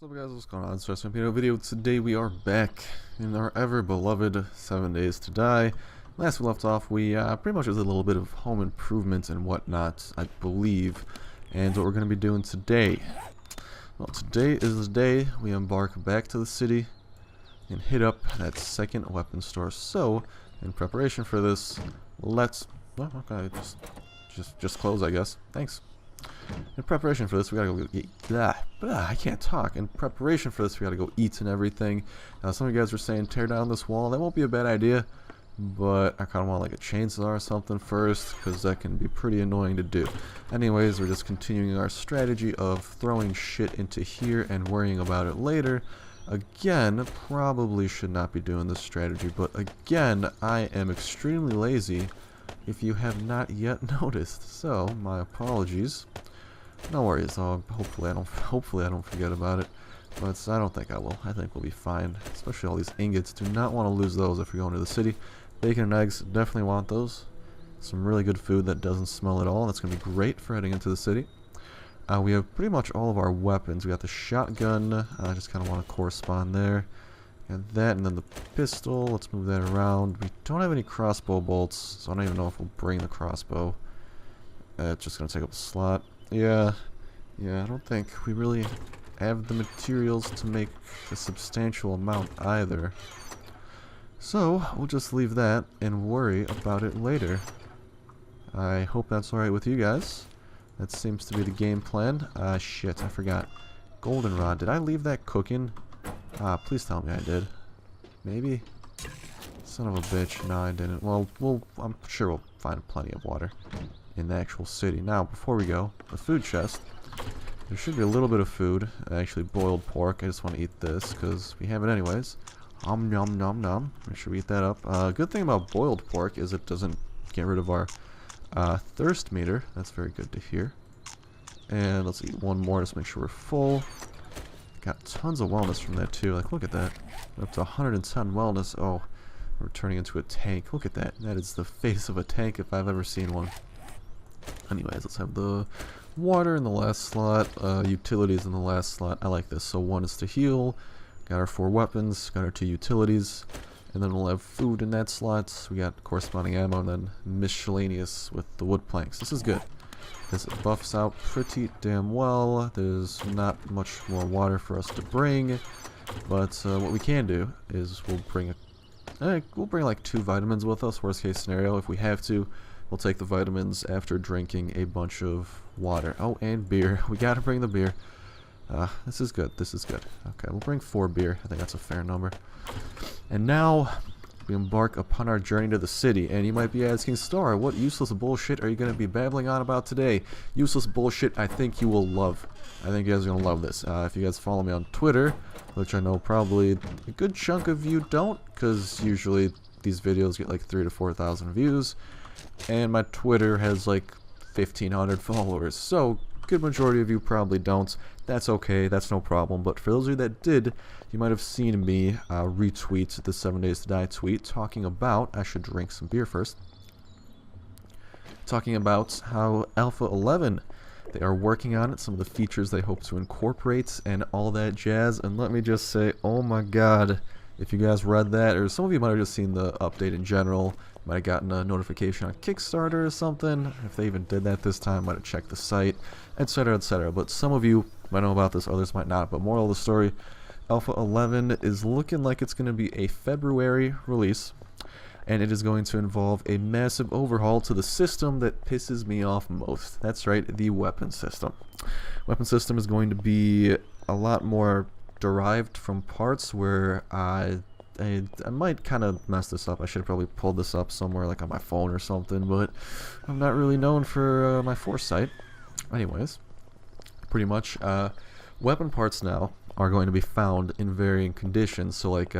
What's up guys, what's going on? Starsnipe video. Today we are back in our ever beloved 7 Days to Die. Last we left off, we pretty much did a little bit of home improvement and whatnot, I believe. And what we're going to be doing today. Well, today is the day we embark back to the city and hit up that second weapon store. So, in preparation for this, let's... well, okay, just close, I guess. Thanks. In preparation for this, we gotta go eat. I can't talk. In preparation for this, we gotta go eat and everything. Some of you guys were saying tear down this wall. That won't be a bad idea, but I kind of want like a chainsaw or something first, because that can be pretty annoying to do. Anyways, we're just continuing our strategy of throwing shit into here and worrying about it later. Again, probably should not be doing this strategy, but again, I am extremely lazy. If you have not yet noticed, so my apologies. No worries. Hopefully I don't forget about it, but I don't think I will. I think we'll be fine. Especially all these ingots. Do not want to lose those if you're going to the city. Bacon and eggs, definitely want those. Some really good food that doesn't smell at all. That's gonna be great for heading into the city. We have pretty much all of our weapons. We got the shotgun. I just kind of want to correspond there. Got that, and then the pistol. Let's move that around. We don't have any crossbow bolts, so I don't even know if we'll bring the crossbow. It's just gonna take up a slot. Yeah, I don't think we really have the materials to make a substantial amount either. So we'll just leave that and worry about it later. I hope that's alright with you guys. That seems to be the game plan. Shit, I forgot. Goldenrod. Did I leave that cooking? Please tell me I did. Maybe? Son of a bitch. No, I didn't. Well, I'm sure we'll find plenty of water in the actual city. Now, before we go, the food chest. There should be a little bit of food. Actually, boiled pork. I just want to eat this because we have it anyways. Nom nom nom. Make sure we eat that up. Good thing about boiled pork is it doesn't get rid of our thirst meter. That's very good to hear. And let's eat one more just to make sure we're full. Got tons of wellness from that too. Like, look at that. We're up to 110 wellness. Oh, we're turning into a tank. Look at that. That is the face of a tank if I've ever seen one. Anyways, let's have the water in the last slot. Utilities in the last slot. I like this. So one is to heal. Got our 4 weapons. Got our 2 utilities. And then we'll have food in that slot. We got corresponding ammo and then miscellaneous with the wood planks. This is good. This buffs out pretty damn well. There's not much more water for us to bring, but what we can do is we'll bring like 2 vitamins with us. Worst case scenario, if we have to, we'll take the vitamins after drinking a bunch of water. Oh, and beer. We gotta bring the beer. This is good. This is good. Okay, we'll bring 4 beer. I think that's a fair number. And now we embark upon our journey to the city, and you might be asking, Star, what useless bullshit are you going to be babbling on about today? Useless bullshit I think you will love. I think you guys are going to love this. If you guys follow me on Twitter, which I know probably a good chunk of you don't, because usually these videos get like 3,000 to 4,000 views, and my Twitter has like 1,500 followers, so good majority of you probably don't. That's okay, that's no problem, but for those of you that did, you might have seen me retweet the 7 Days to Die tweet talking about, I should drink some beer first, talking about how Alpha 11, they are working on it, some of the features they hope to incorporate, and all that jazz. And let me just say, oh my god, if you guys read that, or some of you might have just seen the update in general, might have gotten a notification on Kickstarter or something. If they even did that this time, might have checked the site, etc, etc. But some of you might know about this, others might not. But moral of the story, Alpha 11 is looking like it's going to be a February release, and it is going to involve a massive overhaul to the system that pisses me off most. That's right, the weapon system. Weapon system is going to be a lot more derived from parts where I might kind of mess this up. I should have probably pulled this up somewhere like on my phone or something, but I'm not really known for my foresight. Anyways, pretty much weapon parts now are going to be found in varying conditions. So like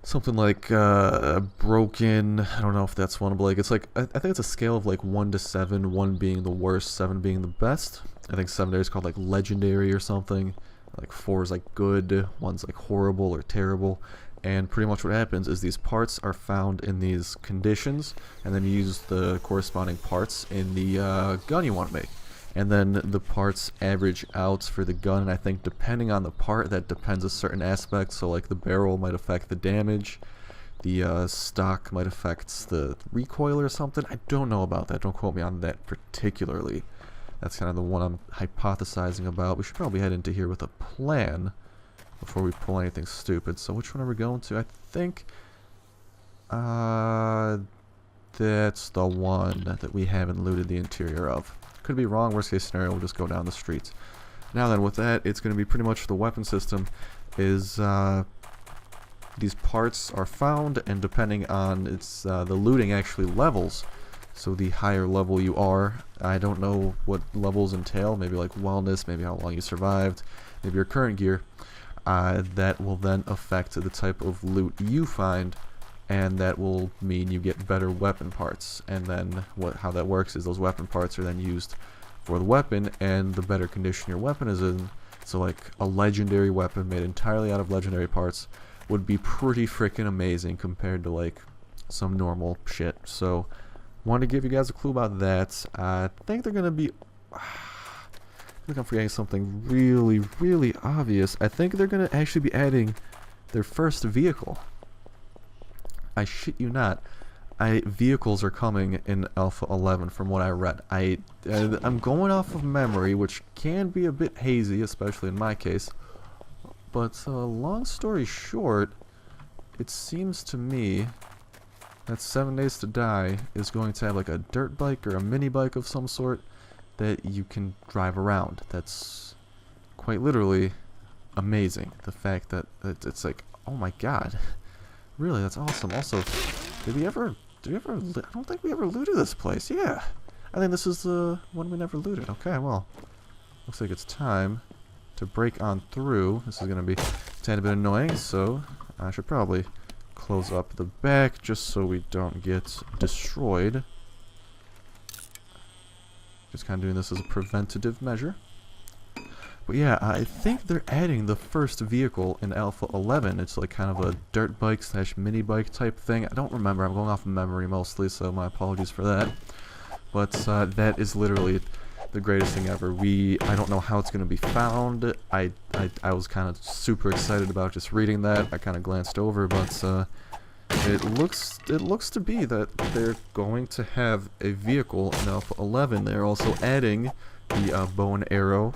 something like broken, I don't know if that's one, but like it's like I think it's a scale of like 1 to 7, 1 being the worst, 7 being the best. I think 7 is called like legendary or something. Like 4 is like good, 1's like horrible or terrible. And pretty much what happens is these parts are found in these conditions, and then you use the corresponding parts in the gun you want to make. and then the parts average out for the gun, and I think depending on the part, that depends a certain aspect. So like the barrel might affect the damage, the stock might affect the recoil or something. I don't know about that, don't quote me on that particularly. That's kind of the one I'm hypothesizing about. We should probably head into here with a plan before we pull anything stupid. So which one are we going to? I think that's the one that we haven't looted the interior of. Could be wrong. Worst case scenario, we'll just go down the streets. Now then, with that, it's going to be pretty much the weapon system is these parts are found, and depending on its the looting actually levels. So the higher level you are, I don't know what levels entail, maybe like wellness, maybe how long you survived, maybe your current gear, that will then affect the type of loot you find, and that will mean you get better weapon parts. And then how that works is those weapon parts are then used for the weapon, and the better condition your weapon is in. So like a legendary weapon made entirely out of legendary parts would be pretty freaking amazing compared to like some normal shit. So wanted to give you guys a clue about that. I think they're gonna be I think I'm forgetting something really, really obvious. I think they're gonna actually be adding their first vehicle. I shit you not. Vehicles are coming in Alpha 11 from what I read. I'm going off of memory, which can be a bit hazy, especially in my case. But long story short, it seems to me that 7 Days to Die is going to have like a dirt bike or a mini bike of some sort that you can drive around. That's quite literally amazing. The fact that it's like, oh my god. Really, that's awesome. Also, did we ever, I don't think we ever looted this place. Yeah. I think this is the one we never looted. Okay, well, looks like it's time to break on through. This is going to be a tiny bit annoying, so I should probably close up the back just so we don't get destroyed. Just kind of doing this as a preventative measure. But yeah, I think they're adding the first vehicle in Alpha 11. It's like kind of a dirt bike slash mini bike type thing. I don't remember. I'm going off of memory mostly, so my apologies for that. But that is literally the greatest thing ever. I don't know how it's going to be found. I was kind of super excited about just reading that. I kind of glanced over, but it looks to be that they're going to have a vehicle in Alpha 11. They're also adding the bow and arrow.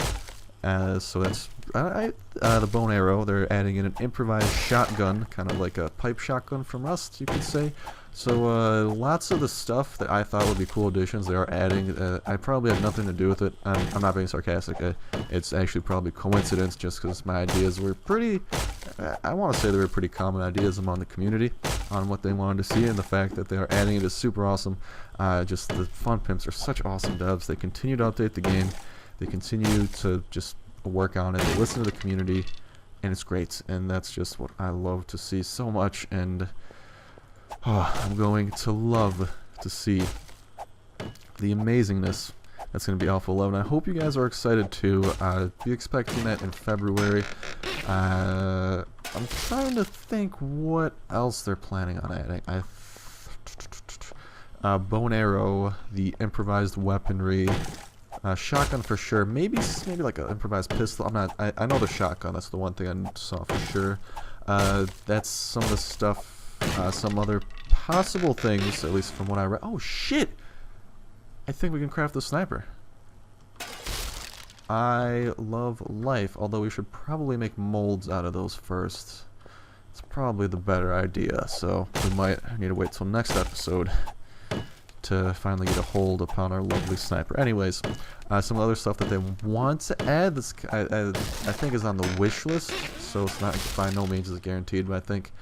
So that's the bow and arrow. They're adding in an improvised shotgun, kind of like a pipe shotgun from Rust, you could say. So lots of the stuff that I thought would be cool additions they are adding. I probably had nothing to do with it. I'm not being sarcastic. It's actually probably coincidence, just because my ideas were pretty. I want to say they were pretty common ideas among the community on what they wanted to see, and the fact that they are adding it is super awesome. Just the Fun Pimps are such awesome devs. They continue to update the game. They continue to just work on it. They listen to the community, and it's great. And that's just what I love to see so much. And I'm going to love to see the amazingness that's going to be Alpha 11. I hope you guys are excited too. Be expecting that in February. I'm trying to think what else they're planning on adding. Bow and arrow, the improvised weaponry. Shotgun for sure. Maybe like an improvised pistol. I know the shotgun. That's the one thing I saw for sure. That's some of the stuff. Some other possible things, at least from what I read. Oh shit! I think we can craft the sniper. I love life. Although we should probably make molds out of those first. It's probably the better idea. So we might need to wait till next episode to finally get a hold upon our lovely sniper. Anyways, some other stuff that they want to add, this I think is on the wish list, so it's not by no means is guaranteed, but I think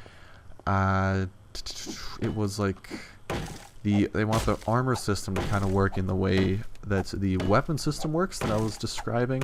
it was like they want the armor system to kind of work in the way that the weapon system works that I was describing.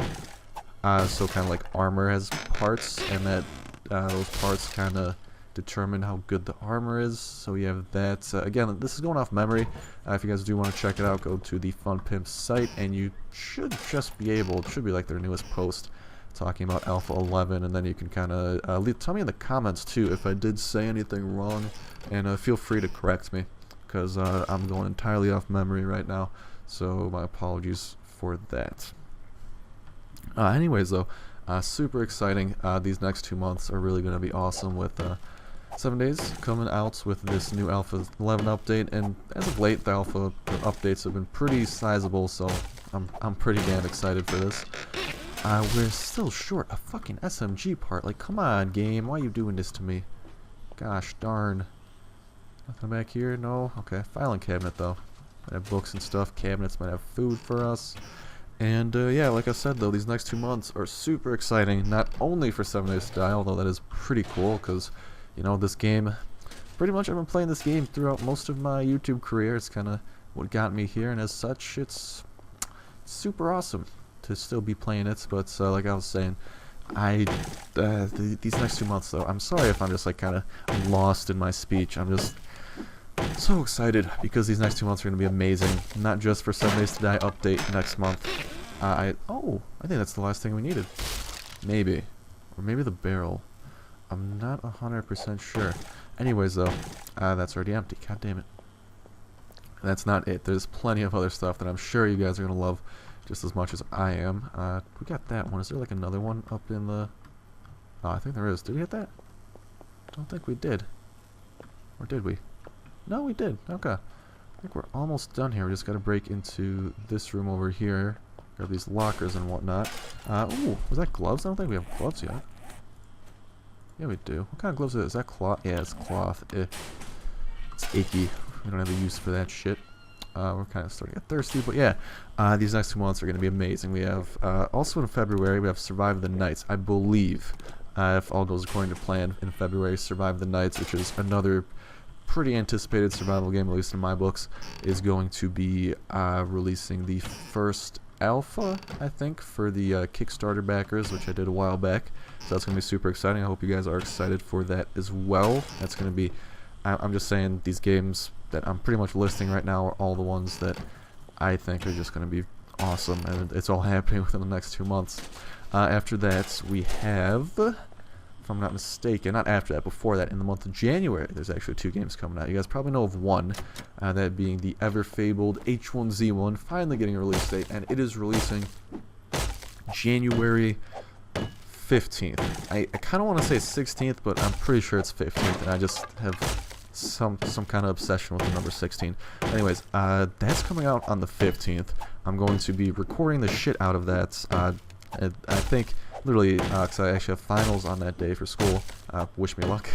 So kind of like armor has parts, and that those parts kind of determine how good the armor is. So we have that. Again, this is going off memory. If you guys do want to check it out, go to the Fun Pimp site, and you should just be able, it should be like their newest post talking about Alpha 11, and then you can kind of tell me in the comments too if I did say anything wrong, and feel free to correct me, because I'm going entirely off memory right now, so my apologies for that. Anyways, though, super exciting. These next 2 months are really going to be awesome with 7 days coming out with this new Alpha 11 update, and as of late, the Alpha updates have been pretty sizable, so I'm pretty damn excited for this. We're still short a fucking SMG part. Like, come on, game, why are you doing this to me? Gosh darn. Nothing back here? No? Okay, filing cabinet, though. Might have books and stuff. Cabinets might have food for us. And, yeah, like I said, though, these next 2 months are super exciting, not only for 7 Days to Die, although that is pretty cool, because, you know, this game, pretty much I've been playing this game throughout most of my YouTube career. It's kind of what got me here, and as such, it's super awesome to still be playing it. But, like I was saying, these next 2 months, though, I'm sorry if I'm just, like, kind of lost in my speech. I'm just so excited because these next 2 months are going to be amazing. Not just for 7 Days to Die update next month. I think that's the last thing we needed. Maybe. Or maybe the barrel. I'm not 100% sure. Anyways, though, that's already empty. God damn it. That's not it. There's plenty of other stuff that I'm sure you guys are going to love just as much as I am. We got that one. Is there like another one up in the... Oh, I think there is. Did we get that? Don't think we did. Or did we? No, we did. Okay. I think we're almost done here. We just got to break into this room over here. Grab these lockers and whatnot. Ooh, was that gloves? I don't think we have gloves yet. Yeah, we do. What kind of gloves is it? Is that cloth? Yeah, it's cloth. It's icky. We don't have a use for that shit. We're kind of starting to get thirsty, but yeah. These next 2 months are going to be amazing. We have, also in February, we have Survive the Nights. I believe, if all goes according to plan, in February, Survive the Nights, which is another pretty anticipated survival game, at least in my books, is going to be releasing the first alpha, I think, for the Kickstarter backers, which I did a while back. So that's going to be super exciting. I hope you guys are excited for that as well. That's going to be, I'm just saying, these games that I'm pretty much listing right now are all the ones that I think are just going to be awesome, and it's all happening within the next 2 months. After that, we have, if I'm not mistaken, not after that, before that, in the month of January, there's actually 2 games coming out. You guys probably know of one, that being the ever-fabled H1Z1, finally getting a release date, and it is releasing January 15th. I kind of want to say 16th, but I'm pretty sure it's 15th, and I just have some kind of obsession with the number 16. Anyways, that's coming out on the 15th. I'm going to be recording the shit out of that. I think, literally, because I actually have finals on that day for school. Wish me luck.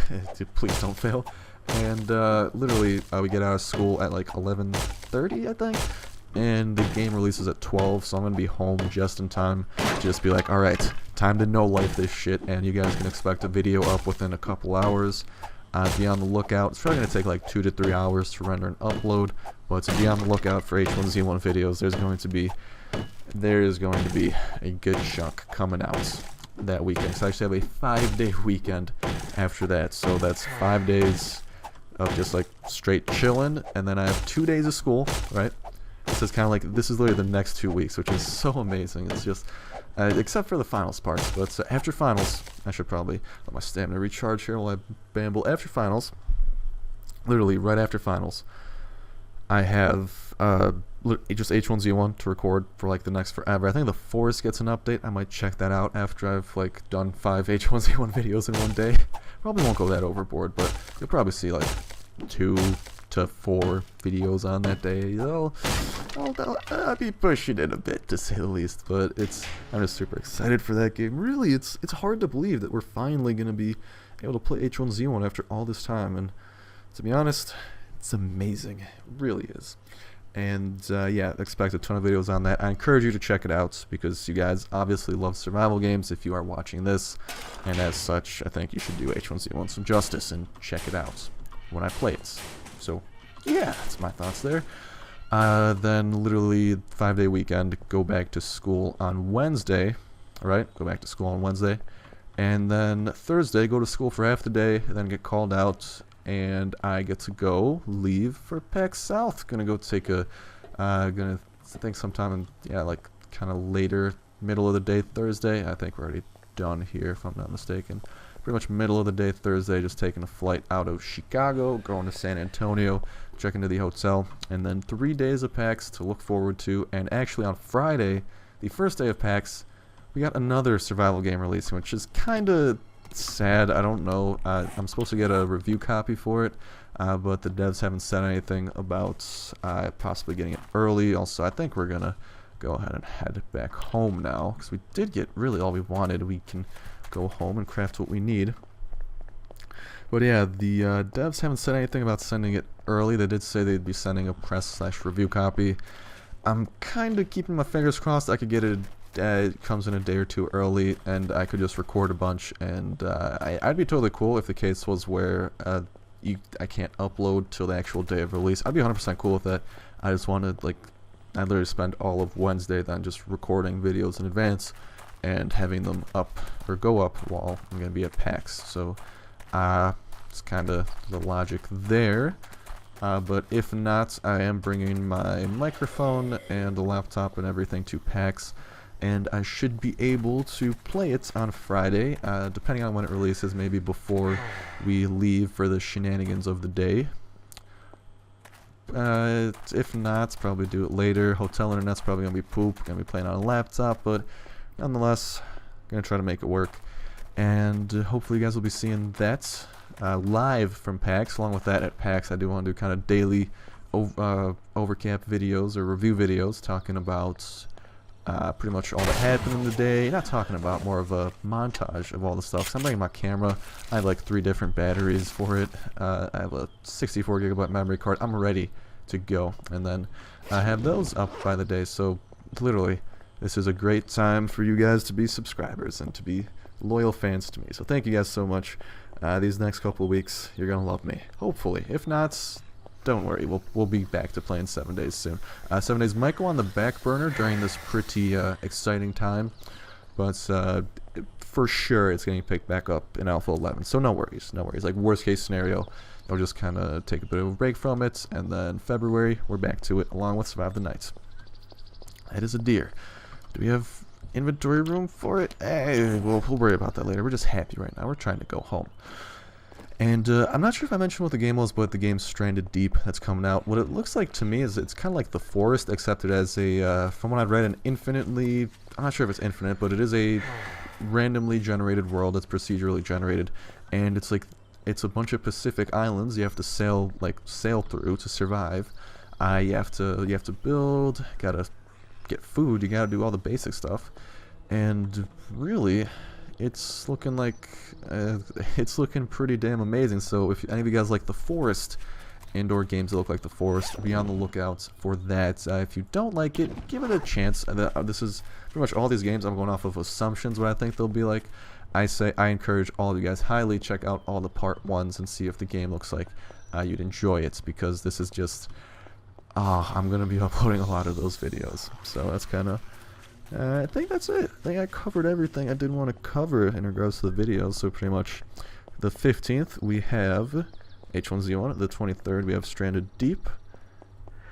Please don't fail. And literally, we get out of school at like 11:30, I think. And the game releases at 12, so I'm going to be home just in time to just be like, alright, time to no-life this shit, and you guys can expect a video up within a couple hours. Be on the lookout. It's probably going to take like 2 to 3 hours to render and upload, but to be on the lookout for H1Z1 videos, there is going to be a good chunk coming out that weekend. So I actually have a 5-day weekend after that, so that's 5 days of just like straight chilling, and then I have 2 days of school, right? This is kind of like, this is literally the next 2 weeks, which is so amazing. It's just, except for the finals parts, but after finals, I should probably let my stamina recharge here while I bamble. After finals, literally right after finals, I have just H1Z1 to record for like the next forever. I think the Forest gets an update. I might check that out after I've like done 5 H1Z1 videos in one day. Probably won't go that overboard, but you'll probably see like 2 to 4 videos on that day. I'll be pushing it a bit, to say the least, but I'm just super excited for that game. Really, it's hard to believe that we're finally going to be able to play H1Z1 after all this time, and to be honest, it's amazing. It really is. And yeah, expect a ton of videos on that. I encourage you to check it out because you guys obviously love survival games if you are watching this, and as such, I think you should do H1Z1 some justice and check it out when I play it. So yeah, that's my thoughts there. Then literally 5-day weekend, go back to school on Wednesday. Alright, go back to school on Wednesday. And then Thursday, go to school for half the day, then get called out, and I get to leave for PAX South. Gonna go take I think sometime in, yeah, like kind of later, middle of the day Thursday. I think we're already done here, if I'm not mistaken. Pretty much middle of the day Thursday, just taking a flight out of Chicago, going to San Antonio, checking into the hotel, and then 3 days of PAX to look forward to. And actually on Friday, the first day of PAX, we got another survival game releasing, which is kind of sad. I don't know. I'm supposed to get a review copy for it, but the devs haven't said anything about possibly getting it early. Also, I think we're going to go ahead and head back home now, because we did get really all we wanted. We can go home and craft what we need. But yeah, the devs haven't said anything about sending it early. They did say they'd be sending a press/review copy. I'm kind of keeping my fingers crossed I could get it. It comes in a day or two early, and I could just record a bunch. And I'd be totally cool if the case was where I can't upload till the actual day of release. I'd be 100% cool with that. I just wanted, like, I literally spend all of Wednesday then just recording videos in advance and having them up or go up while I'm going to be at PAX. So it's kind of the logic there. But if not, I am bringing my microphone and the laptop and everything to PAX, and I should be able to play it on Friday, depending on when it releases, maybe before we leave for the shenanigans of the day. If not, probably do it later. Hotel internet's probably going to be poop. Going to be playing on a laptop, but nonetheless, going to try to make it work. And hopefully you guys will be seeing that live from PAX. Along with that, at PAX, I do want to do kind of daily overcap videos or review videos talking about pretty much all that happened in the day. Not talking about, more of a montage of all the stuff. So I'm bringing my camera. I have like 3 different batteries for it. I have a 64GB memory card. I'm ready to go. And then I have those up by the day. So literally, this is a great time for you guys to be subscribers and to be loyal fans to me. So thank you guys so much. These next couple of weeks, you're going to love me. Hopefully. If not, don't worry. We'll be back to playing 7 days soon. 7 days might go on the back burner during this pretty exciting time. But for sure, it's getting picked back up in Alpha 11. So no worries. No worries. Like, worst case scenario, I'll just kind of take a bit of a break from it. And then February, we're back to it, along with Survive the Nights. That is a deer. Do we have inventory room for it? We'll worry about that later. We're just happy right now. We're trying to go home. And I'm not sure if I mentioned what the game was, but the game's Stranded Deep that's coming out. What it looks like to me is it's kind of like The Forest, except it has a, from what I've read, an infinitely, I'm not sure if it's infinite, but it is a randomly generated world that's procedurally generated. And it's like, it's a bunch of Pacific islands you have to sail through to survive. You have to build, gotta get food, you gotta do all the basic stuff. And really, it's looking like it's looking pretty damn amazing. So if any of you guys like The Forest, indoor games that look like The Forest, be on the lookout for that. If you don't like it, give it a chance. This is pretty much all these games. I'm going off of assumptions what I think they'll be like. I encourage all of you guys highly, check out all the part 1s and see if the game looks like you'd enjoy it, because this is just I'm gonna be uploading a lot of those videos. So that's kind of I think that's it. I think I covered everything I did want to cover in regards to the videos. So pretty much the 15th we have H1Z1. The 23rd we have Stranded Deep.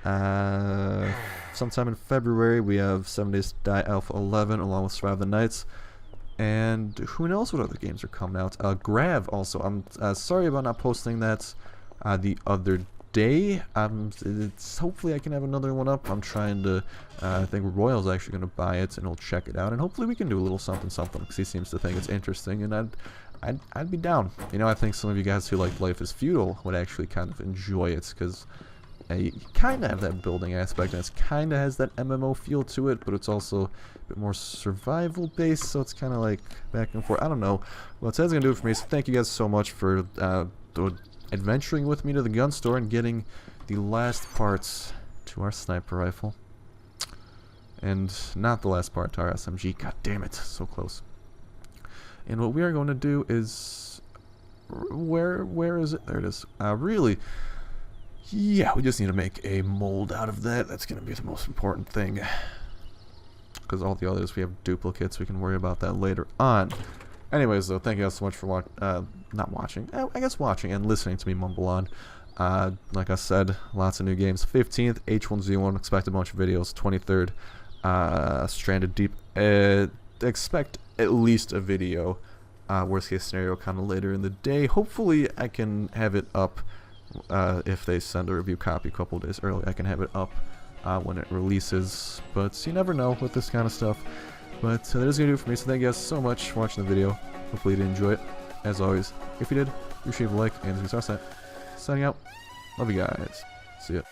Sometime in February we have 7 Days to Die Alpha 11 along with Survive the Nights. And who knows what other games are coming out. Grav also. I'm sorry about not posting that the other day. Hopefully I can have another one up. I'm trying to, I think Royal's actually going to buy it and he'll check it out. And hopefully we can do a little something because he seems to think it's interesting. And I'd be down. You know, I think some of you guys who like Life is Feudal would actually kind of enjoy it, because you kind of have that building aspect, and it kind of has that MMO feel to it, but it's also a bit more survival based, so it's kind of like back and forth. I don't know. Well, that's going to do it for me, so thank you guys so much for adventuring with me to the gun store and getting the last parts to our sniper rifle. And not the last part to our SMG. God damn it, so close. And what we are going to do is... Where is it? There it is. Really... Yeah, we just need to make a mold out of that. That's going to be the most important thing. Because all the others, we have duplicates. We can worry about that later on. Anyways, though, thank you guys so much for not watching. I guess watching and listening to me mumble on. Like I said, lots of new games. 15th, H1Z1. Expect a bunch of videos. 23rd, Stranded Deep. expect at least a video, worst case scenario, kind of later in the day. Hopefully I can have it up, if they send a review copy a couple days early, I can have it up when it releases, but you never know with this kind of stuff. But that is going to do it for me, so thank you guys so much for watching the video. Hopefully you did enjoy it. As always, if you did, appreciate the like, and this is Starsnipe. Signing out. Love you guys. See ya.